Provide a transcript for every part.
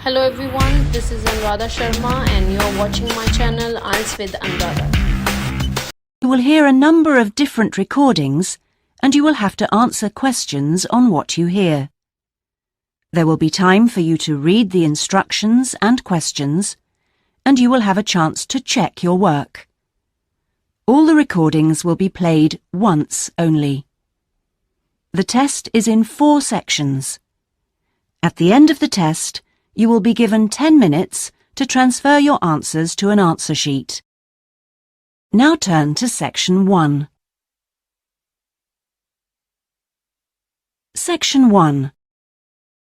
Hello everyone, this is Anuradha Sharma and you're watching my channel Ielts with Anuradha. You will hear a number of different recordings and you will have to answer questions on what you hear. There will be time for you to read the instructions and questions, and you will have a chance to check your work. All the recordings will be played once only. The test is in 4 sections. At the end of the test, you will be given 10 minutes to transfer your answers to an answer sheet. Now turn to Section 1. Section 1.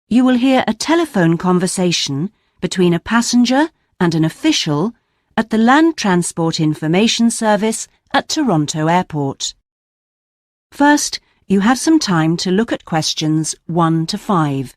You will hear a telephone conversation between a passenger and an official at the Land Transport Information Service at Toronto Airport. First, you have some time to look at questions 1 to 5.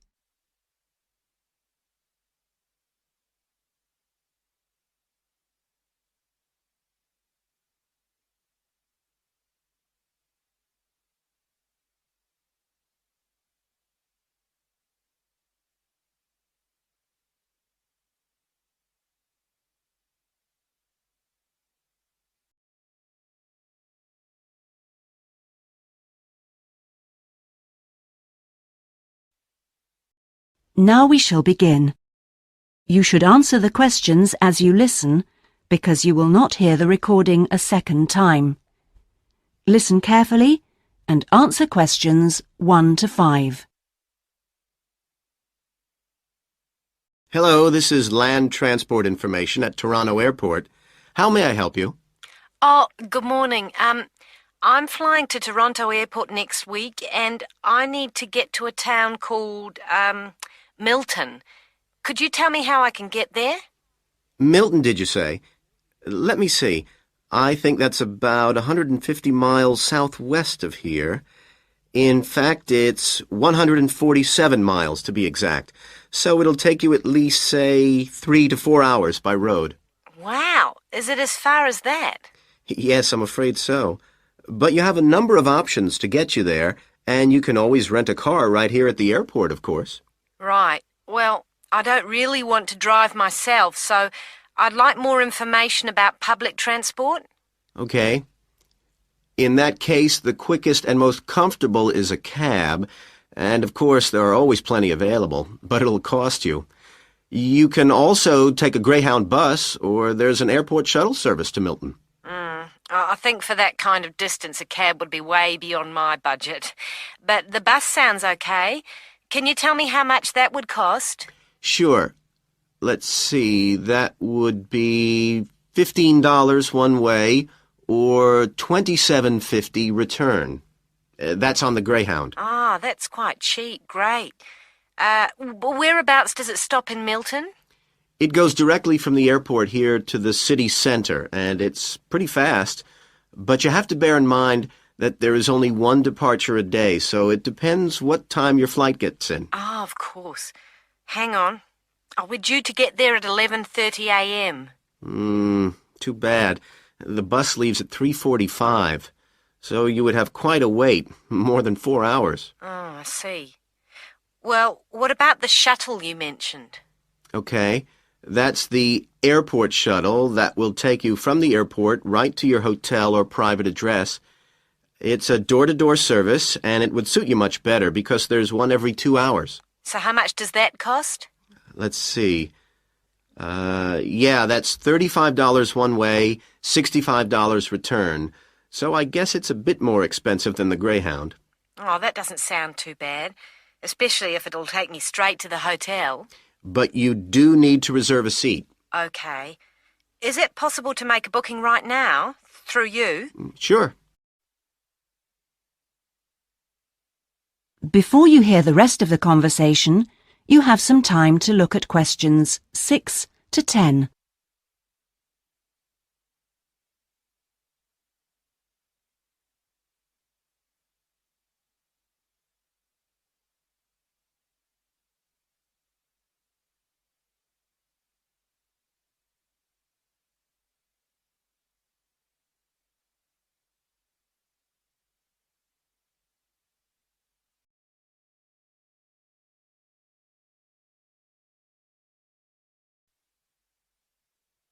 Now we shall begin. You should answer the questions as you listen, because you will not hear the recording a second time. Listen carefully and answer questions 1 to 5. Hello, this is Land Transport Information at Toronto Airport. How may I help you? Oh, good morning. I'm flying to Toronto Airport next week and I need to get to a town called, Milton. Could you tell me how I can get there? Milton, did you say? Let me see. I think that's about 150 miles southwest of here. In fact, it's 147 miles to be exact. So it'll take you at least, say, 3 to 4 hours by road. Wow, is it as far as that? Yes, I'm afraid so. But you have a number of options to get you there, and you can always rent a car right here at the airport, of course. Right. Well, I don't really want to drive myself, so I'd like more information about public transport. Okay. In that case, the quickest and most comfortable is a cab, and of course there are always plenty available, but it'll cost you. You can also take a Greyhound bus, or there's an airport shuttle service to Milton. I think for that kind of distance, a cab would be way beyond my budget. But the bus sounds okay. Can you tell me how much that would cost? Sure. Let's see, that would be $15 one way, or $27.50 return. That's on the Greyhound. Ah, that's quite cheap. Great. Whereabouts does it stop in Milton? It goes directly from the airport here to the city center, and it's pretty fast. But you have to bear in mind that there is only one departure a day, so it depends what time your flight gets in. Ah, of course. Hang on. Oh, we're due to get there at 11:30 a.m. Too bad. The bus leaves at 3:45, so you would have quite a wait, more than 4 hours. Oh, I see. Well, what about the shuttle you mentioned? Okay, that's the airport shuttle that will take you from the airport right to your hotel or private address. It's a door-to-door service, and it would suit you much better because there's one every 2 hours. So how much does that cost? Let's see. Yeah, that's $35 one way, $65 return. So I guess it's a bit more expensive than the Greyhound. Oh, that doesn't sound too bad, especially if it'll take me straight to the hotel. But you do need to reserve a seat. Okay. Is it possible to make a booking right now, through you? Sure. Before you hear the rest of the conversation, you have some time to look at questions 6 to 10.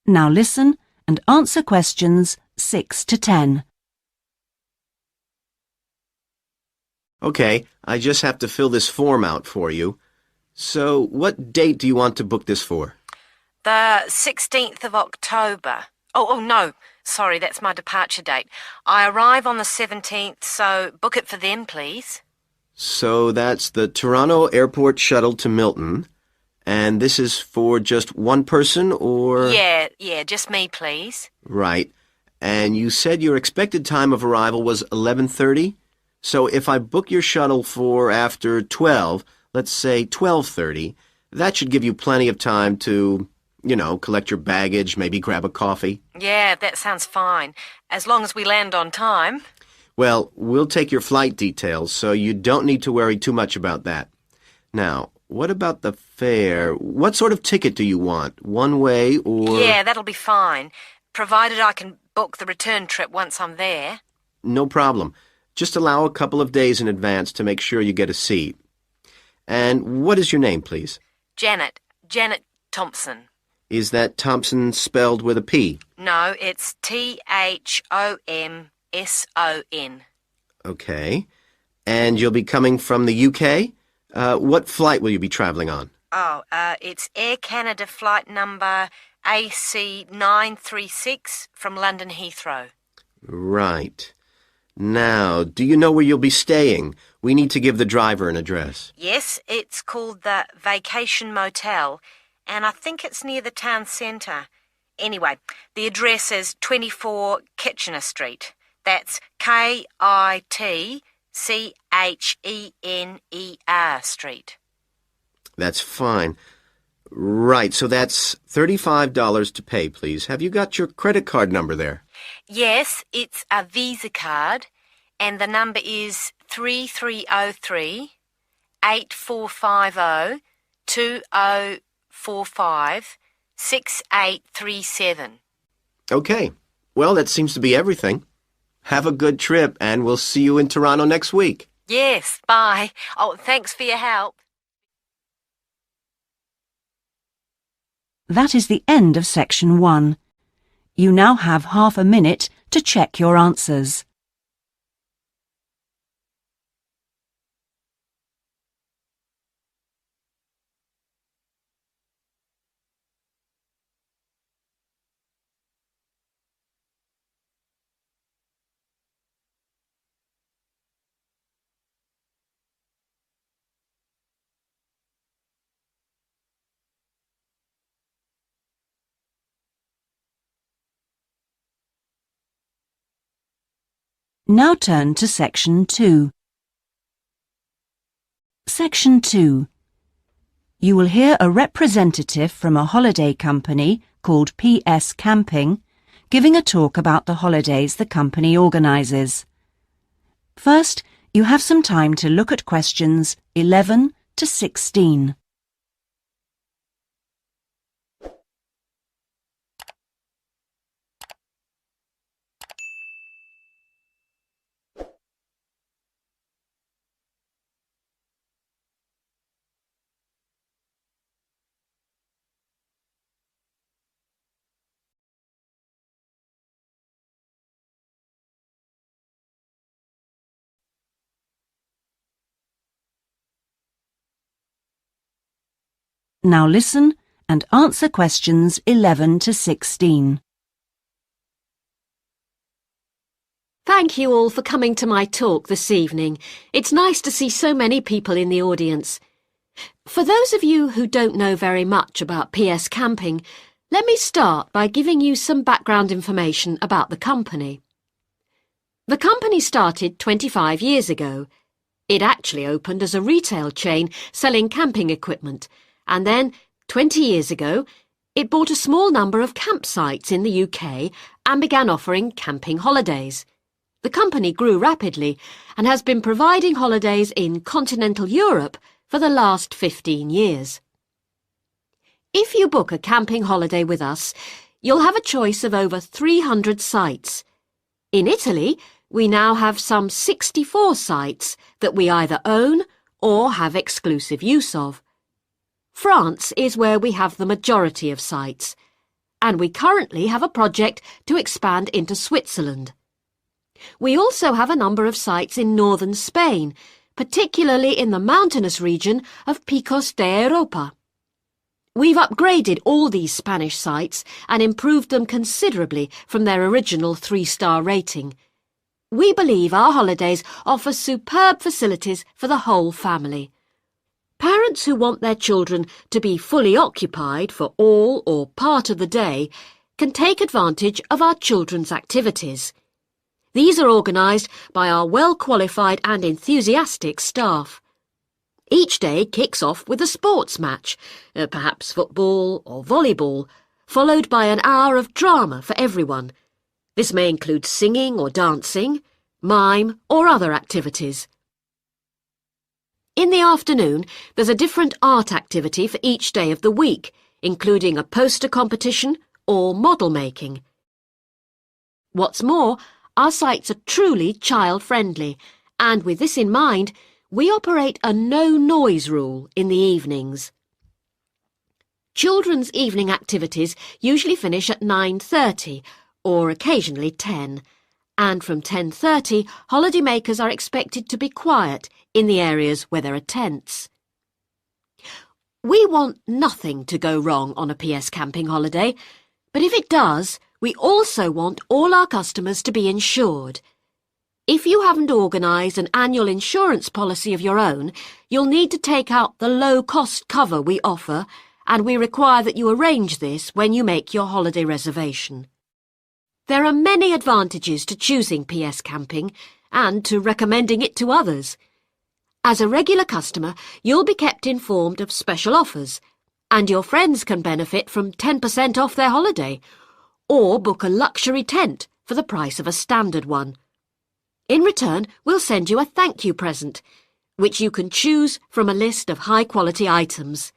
Now listen and answer questions 6 to 10. Okay, I just have to fill this form out for you. So, what date do you want to book this for? The 16th of October. Oh, no. Sorry, that's my departure date. I arrive on the 17th, so book it for them, please. So that's the Toronto Airport shuttle to Milton. And this is for just one person, or? Yeah, just me, please. Right. And you said your expected time of arrival was 11:30? So if I book your shuttle for after 12, let's say 12:30, that should give you plenty of time to, collect your baggage, maybe grab a coffee. Yeah, that sounds fine. As long as we land on time. Well, we'll take your flight details, so you don't need to worry too much about that. Now, what about the fare? What sort of ticket do you want? One way or... Yeah, that'll be fine, provided I can book the return trip once I'm there. No problem. Just allow a couple of days in advance to make sure you get a seat. And what is your name, please? Janet Thompson. Is that Thompson spelled with a P? No, it's Thomson. Okay. And you'll be coming from the UK? What flight will you be traveling on? It's Air Canada flight number AC936 from London Heathrow. Right. Now, do you know where you'll be staying? We need to give the driver an address. Yes, it's called the Vacation Motel, and I think it's near the town centre. Anyway, the address is 24 Kitchener Street. That's Kitchener Street. That's fine. Right, so that's $35 to pay, please. Have you got your credit card number there? Yes, it's a Visa card, and the number is 3303 8450 2045 6837. Okay. Well, that seems to be everything. Have a good trip, and we'll see you in Toronto next week. Yes, bye. Oh, thanks for your help. That is the end of section 1. You now have half a minute to check your answers. Now turn to section 2. Section 2. You will hear a representative from a holiday company called PS Camping giving a talk about the holidays the company organises. First, you have some time to look at questions 11 to 16. Now listen and answer questions 11 to 16. Thank you all for coming to my talk this evening. It's nice to see so many people in the audience. For those of you who don't know very much about PS Camping, let me start by giving you some background information about the company. The company started 25 years ago. It actually opened as a retail chain selling camping equipment, and then, 20 years ago, it bought a small number of campsites in the UK and began offering camping holidays. The company grew rapidly and has been providing holidays in continental Europe for the last 15 years. If you book a camping holiday with us, you'll have a choice of over 300 sites. In Italy, we now have some 64 sites that we either own or have exclusive use of. France is where we have the majority of sites. and we currently have a project to expand into Switzerland. We also have a number of sites in northern Spain, particularly in the mountainous region of Picos de Europa. We've upgraded all these Spanish sites and improved them considerably from their original 3-star rating. We believe our holidays offer superb facilities for the whole family. Parents who want their children to be fully occupied for all or part of the day can take advantage of our children's activities. These are organised by our well-qualified and enthusiastic staff. Each day kicks off with a sports match, perhaps football or volleyball, followed by an hour of drama for everyone. This may include singing or dancing, mime or other activities. In the afternoon, there's a different art activity for each day of the week, including a poster competition or model making. What's more, our sites are truly child-friendly, and with this in mind, we operate a no-noise rule in the evenings. Children's evening activities usually finish at 9:30 or occasionally 10, and from 10:30 holidaymakers are expected to be quiet in the areas where there are tents. We want nothing to go wrong on a PS camping holiday, but if it does, we also want all our customers to be insured. If you haven't organised an annual insurance policy of your own, you'll need to take out the low-cost cover we offer, and we require that you arrange this when you make your holiday reservation. There are many advantages to choosing PS Camping and to recommending it to others. As a regular customer, you'll be kept informed of special offers, and your friends can benefit from 10% off their holiday, or book a luxury tent for the price of a standard one. In return, we'll send you a thank you present, which you can choose from a list of high-quality items.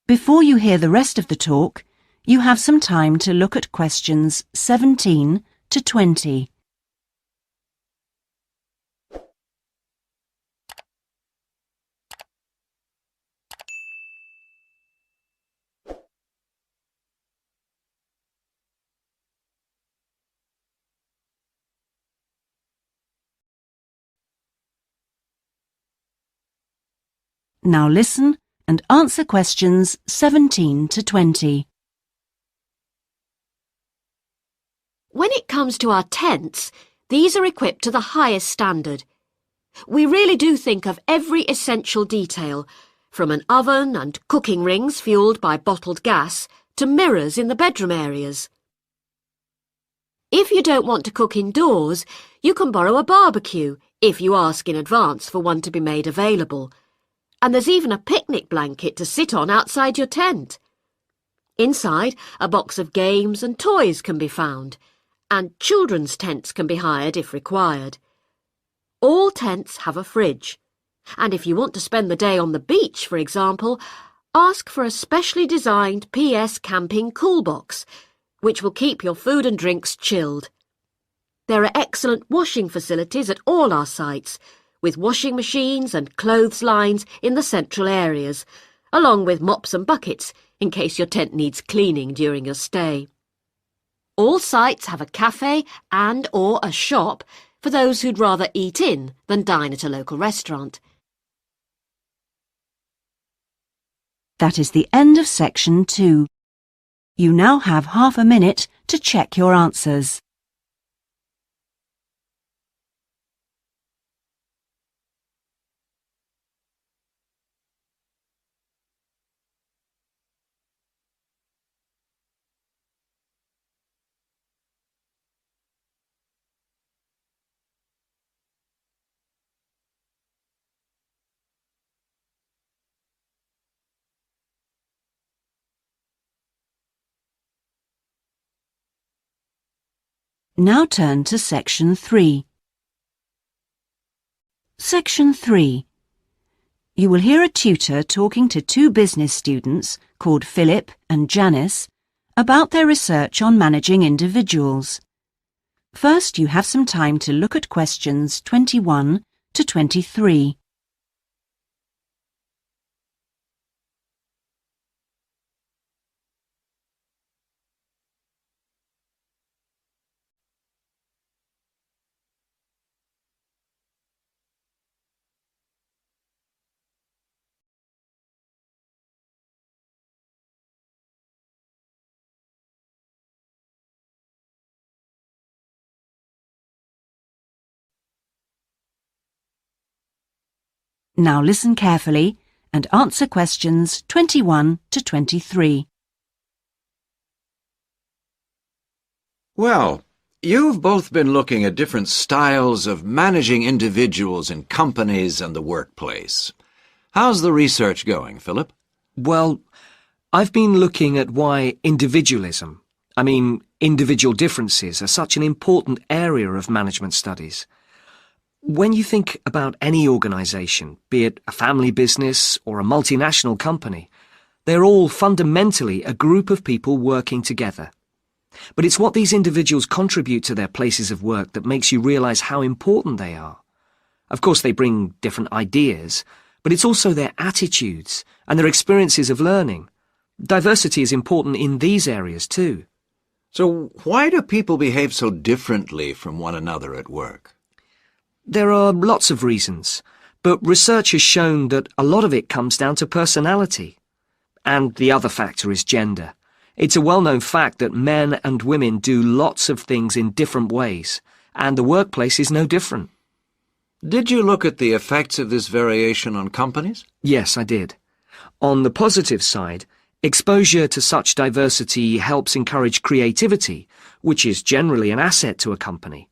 Before you hear the rest of the talk, you have some time to look at questions 17 to 20. Now listen and answer questions 17 to 20. When it comes to our tents, these are equipped to the highest standard. We really do think of every essential detail, from an oven and cooking rings fuelled by bottled gas to mirrors in the bedroom areas. If you don't want to cook indoors, you can borrow a barbecue if you ask in advance for one to be made available. And there's even a picnic blanket to sit on outside your tent. Inside, a box of games and toys can be found, and children's tents can be hired if required. All tents have a fridge, and if you want to spend the day on the beach, for example, ask for a specially designed PS Camping cool box, which will keep your food and drinks chilled. There are excellent washing facilities at all our sites, with washing machines and clothes lines in the central areas, along with mops and buckets in case your tent needs cleaning during your stay. All sites have a cafe and/or a shop for those who'd rather eat in than dine at a local restaurant. That is the end of section 2. You now have half a minute to check your answers. Now turn to section 3. Section 3. You will hear a tutor talking to 2 business students called Philip and Janice about their research on managing individuals. First, you have some time to look at questions 21 to 23. Now listen carefully and answer questions 21 to 23. Well, you've both been looking at different styles of managing individuals in companies and the workplace. How's the research going, Philip? Well, I've been looking at why individualism, individual differences, are such an important area of management studies. When you think about any organisation, be it a family business or a multinational company, they're all fundamentally a group of people working together. But it's what these individuals contribute to their places of work that makes you realise how important they are. Of course, they bring different ideas, but it's also their attitudes and their experiences of learning. Diversity is important in these areas too. So why do people behave so differently from one another at work? There are lots of reasons, but research has shown that a lot of it comes down to personality. And the other factor is gender. It's a well-known fact that men and women do lots of things in different ways, and the workplace is no different. Did you look at the effects of this variation on companies? Yes, I did. On the positive side, exposure to such diversity helps encourage creativity, which is generally an asset to a company.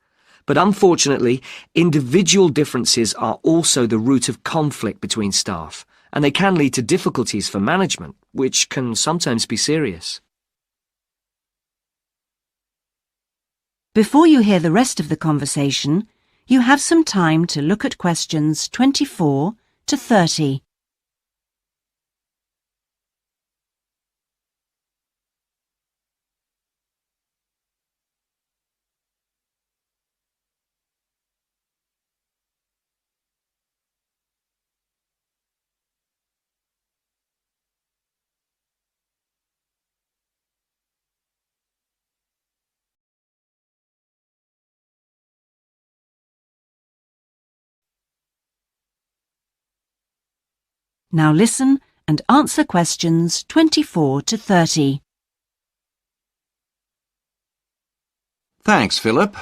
But unfortunately, individual differences are also the root of conflict between staff, and they can lead to difficulties for management, which can sometimes be serious. Before you hear the rest of the conversation, you have some time to look at questions 24 to 30. Now listen and answer questions 24 to 30. Thanks, Philip.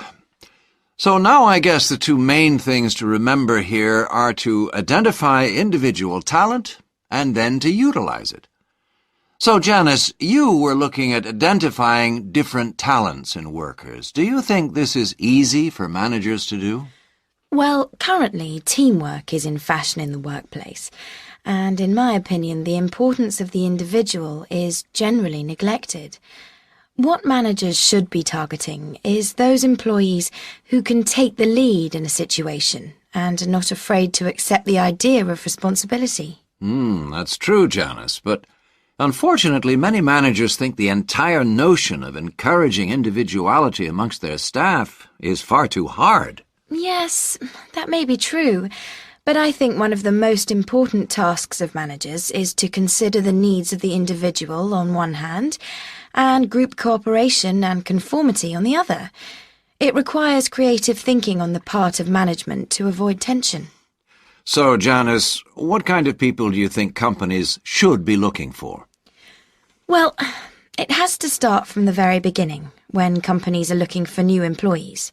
So now I guess the two main things to remember here are to identify individual talent and then to utilize it. So, Janice, you were looking at identifying different talents in workers. Do you think this is easy for managers to do? Well, currently, teamwork is in fashion in the workplace, and in my opinion, the importance of the individual is generally neglected. What managers should be targeting is those employees who can take the lead in a situation and are not afraid to accept the idea of responsibility. That's true, Janice, but unfortunately many managers think the entire notion of encouraging individuality amongst their staff is far too hard. Yes, that may be true, but I think one of the most important tasks of managers is to consider the needs of the individual on one hand, and group cooperation and conformity on the other. It requires creative thinking on the part of management to avoid tension. So, Janice, what kind of people do you think companies should be looking for? Well, it has to start from the very beginning, when companies are looking for new employees.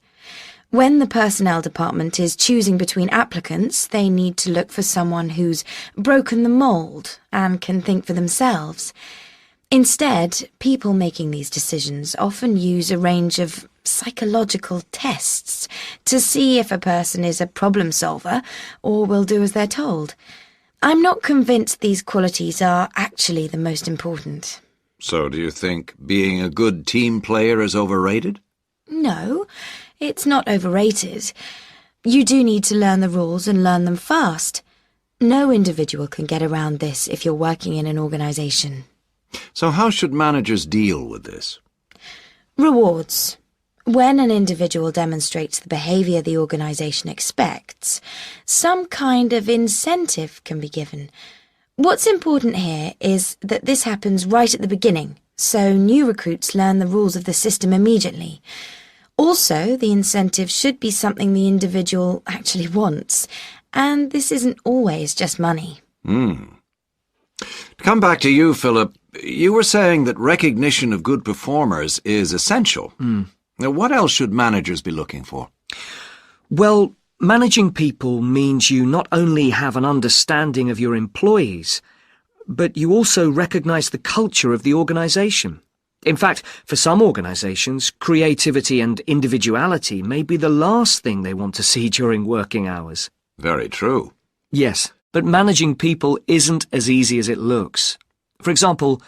When the personnel department is choosing between applicants, they need to look for someone who's broken the mould and can think for themselves. Instead, people making these decisions often use a range of psychological tests to see if a person is a problem solver or will do as they're told. I'm not convinced these qualities are actually the most important. So do you think being a good team player is overrated? No, it's not overrated. You do need to learn the rules and learn them fast. No individual can get around this if you're working in an organisation. So how should managers deal with this? Rewards. When an individual demonstrates the behaviour the organisation expects, some kind of incentive can be given. What's important here is that this happens right at the beginning, so new recruits learn the rules of the system immediately. Also, the incentive should be something the individual actually wants, and this isn't always just money. To come back to you, Philip, you were saying that recognition of good performers is essential. Now, what else should managers be looking for? Well, Managing people means you not only have an understanding of your employees, but you also recognise the culture of the organisation. In fact, for some organisations, creativity and individuality may be the last thing they want to see during working hours. Very true. Yes, but managing people isn't as easy as it looks. For example,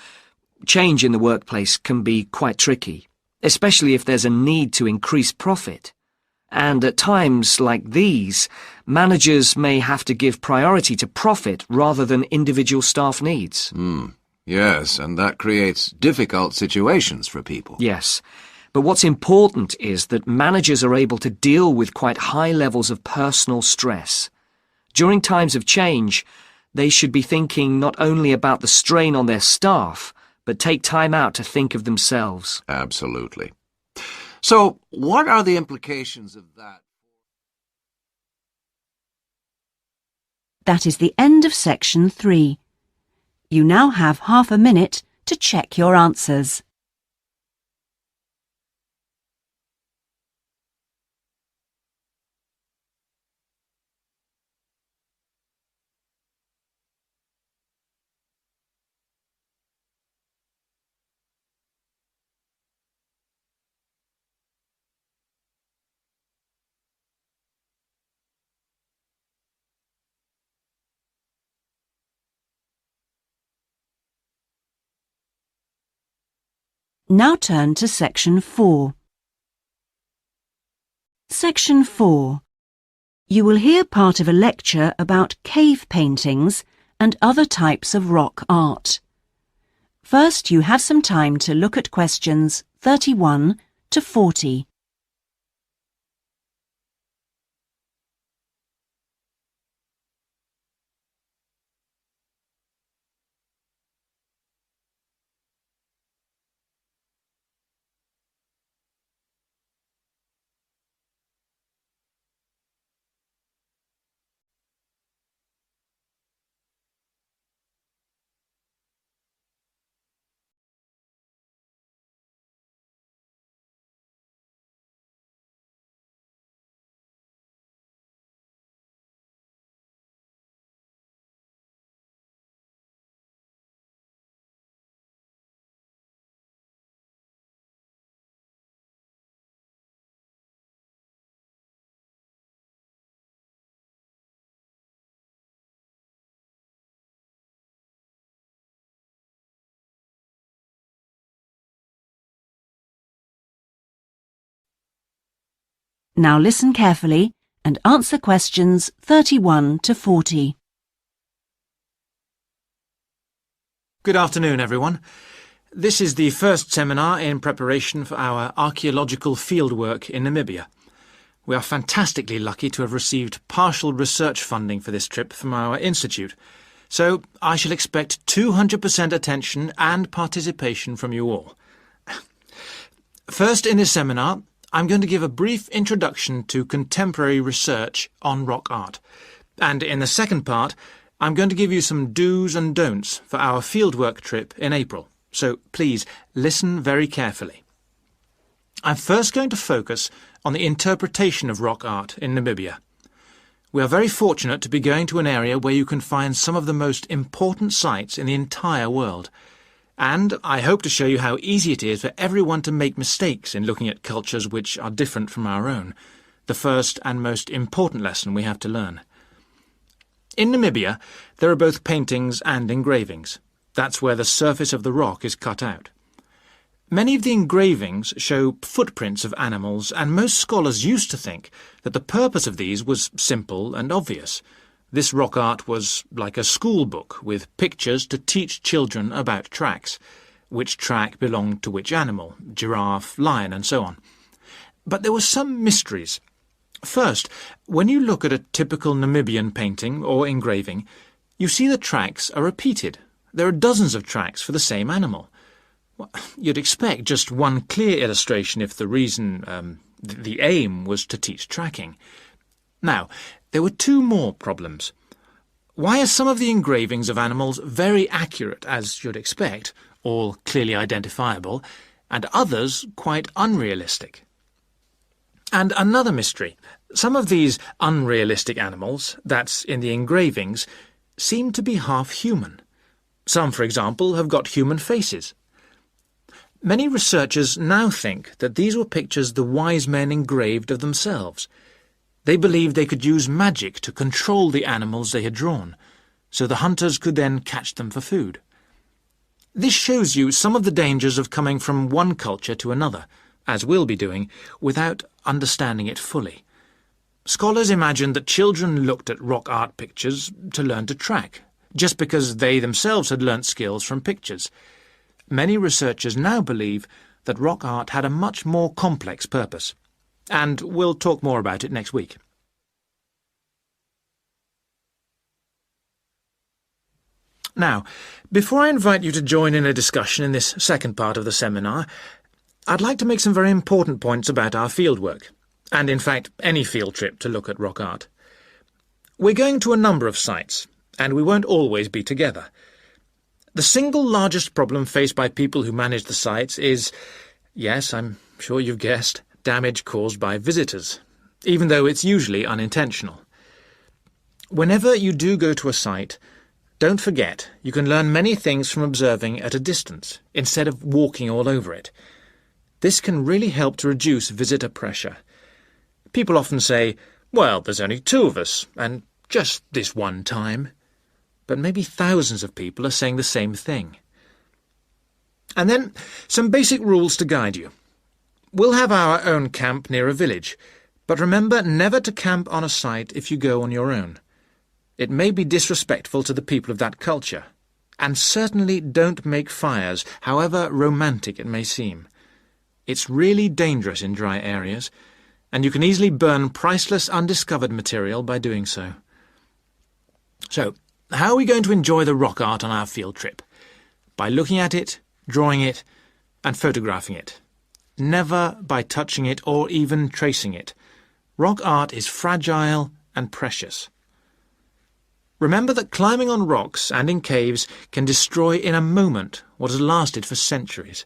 change in the workplace can be quite tricky, especially if there's a need to increase profit. And at times like these, managers may have to give priority to profit rather than individual staff needs. Yes, and that creates difficult situations for people. Yes, but what's important is that managers are able to deal with quite high levels of personal stress. During times of change, they should be thinking not only about the strain on their staff, but take time out to think of themselves. Absolutely. So, what are the implications of that? That is the end of section 3. You now have half a minute to check your answers. Now turn to section 4. Section 4. You will hear part of a lecture about cave paintings and other types of rock art. First, you have some time to look at questions 31 to 40. Now listen carefully and answer questions 31 to 40. Good afternoon, everyone. This is the first seminar in preparation for our archaeological fieldwork in Namibia. We are fantastically lucky to have received partial research funding for this trip from our institute, so I shall expect 200% attention and participation from you all. First in this seminar, I'm going to give a brief introduction to contemporary research on rock art, and in the second part, I'm going to give you some do's and don'ts for our fieldwork trip in April, so please listen very carefully. I'm first going to focus on the interpretation of rock art in Namibia. We are very fortunate to be going to an area where you can find some of the most important sites in the entire world, and I hope to show you how easy it is for everyone to make mistakes in looking at cultures which are different from our own, the first and most important lesson we have to learn. In Namibia, there are both paintings and engravings. That's where the surface of the rock is cut out. Many of the engravings show footprints of animals, and most scholars used to think that the purpose of these was simple and obvious. This rock art was like a school book with pictures to teach children about tracks, which track belonged to which animal, giraffe, lion, and so on. But there were some mysteries. First, when you look at a typical Namibian painting or engraving, you see the tracks are repeated. There are dozens of tracks for the same animal. Well, you'd expect just one clear illustration if the reason, the aim was to teach tracking. Now, there were two more problems. Why are some of the engravings of animals very accurate, as you'd expect, all clearly identifiable, and others quite unrealistic? And another mystery. Some of these unrealistic animals, that's in the engravings, seem to be half human. Some, for example, have got human faces. Many researchers now think that these were pictures the wise men engraved of themselves. They believed they could use magic to control the animals they had drawn, so the hunters could then catch them for food. This shows you some of the dangers of coming from one culture to another, as we'll be doing, without understanding it fully. Scholars imagined that children looked at rock art pictures to learn to track, just because they themselves had learnt skills from pictures. Many researchers now believe that rock art had a much more complex purpose, and we'll talk more about it next week. Now, before I invite you to join in a discussion in this second part of the seminar, I'd like to make some very important points about our fieldwork, and in fact any field trip to look at rock art. We're going to a number of sites, and we won't always be together. The single largest problem faced by people who manage the sites is, yes, I'm sure you've guessed, damage caused by visitors, even though it's usually unintentional. Whenever you do go to a site, don't forget you can learn many things from observing at a distance, instead of walking all over it. This can really help to reduce visitor pressure. People often say, well, there's only 2 of us, and just this one time. But maybe thousands of people are saying the same thing. And then some basic rules to guide you. We'll have our own camp near a village, but remember never to camp on a site if you go on your own. It may be disrespectful to the people of that culture, and certainly don't make fires, however romantic it may seem. It's really dangerous in dry areas, and you can easily burn priceless undiscovered material by doing so. So, how are we going to enjoy the rock art on our field trip? By looking at it, drawing it, and photographing it. Never by touching it or even tracing it. Rock art is fragile and precious. Remember that climbing on rocks and in caves can destroy in a moment what has lasted for centuries.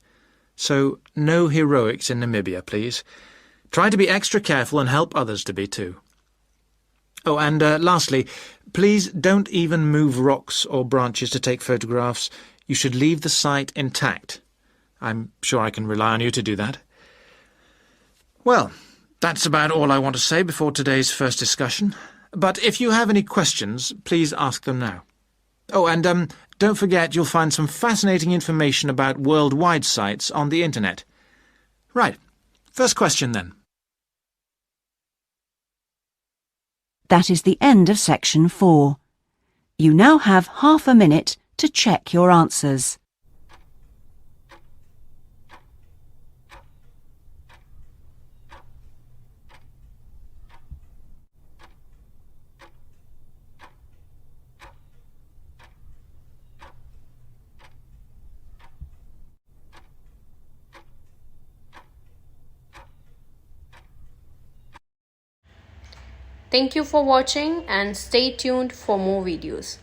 So, no heroics in Namibia, please. Try to be extra careful and help others to be too. Oh, and lastly, please don't even move rocks or branches to take photographs. You should leave the site intact. I'm sure I can rely on you to do that. Well, that's about all I want to say before today's first discussion. But if you have any questions, please ask them now. Oh, and don't forget you'll find some fascinating information about worldwide sites on the internet. Right, first question then. That is the end of section 4. You now have half a minute to check your answers. Thank you for watching and stay tuned for more videos.